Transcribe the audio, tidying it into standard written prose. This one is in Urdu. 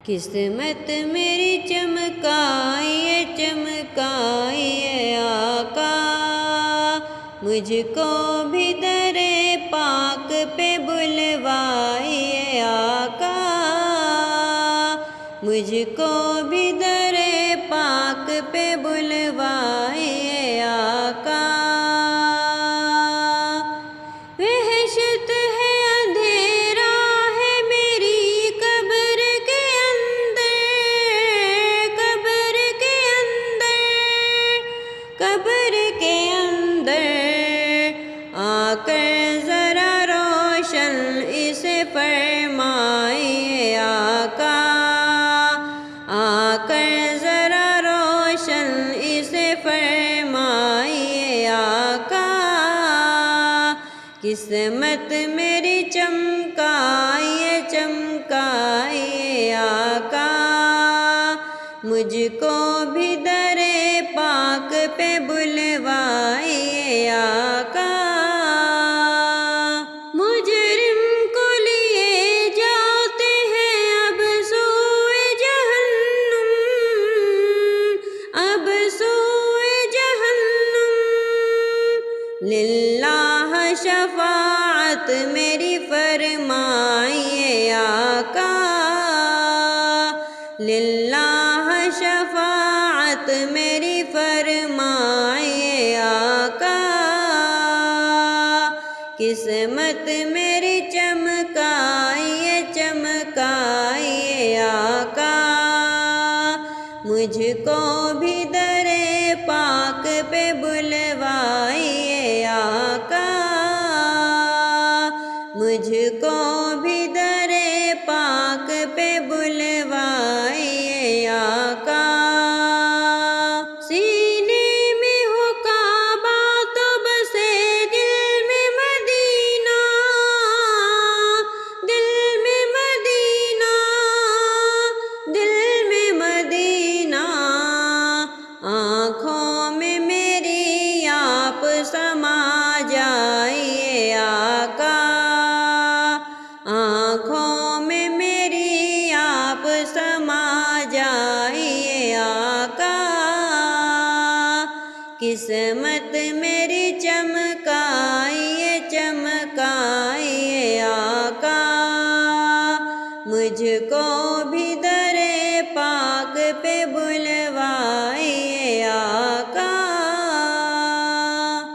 قسمت میری چمکائیے چمکائیے آقا، مجھ کو بھی در پاک پہ بلوائیے آقا، مجھ کو بھی در پاک پہ بلوائیے آقا۔ وحشت ہے اندھیرا ہے میری قبر کے اندر، قبر کے اندر، قبر کے اندر، آ کر ذرا روشن اسے فرمائیے آقا، آ کر ذرا روشن اسے فرمائیے آقا۔ قسمت میری چمکائیے چمکائیے آقا، مجھ کو بھی در پاک پہ بلوائیے آقا۔ مجرم کو لیے جاتے ہیں اب سوئے جہنم، اب سوئے جہنم، للہ شفاعت میری فرمائیے آقا، للہ شفاعت میری فرمائیے آقا۔ قسمت میری چمکائیے چمکائیے آقا، مجھ کو بھی در پاک پہ بلوائیے آقا، مجھ کو بھی در پاک پہ بلوائیے آقا۔ سینے میں ہو کعبہ تو بسے دل میں مدینہ، دل میں مدینہ، دل میں مدینہ، آنکھوں میں میری آپ سما جائیے آقا، آنکھوں میں میری آپ سما جائیے آقا۔ قسمت میری چمکائیے چمکائیے آقا، مجھ کو بھی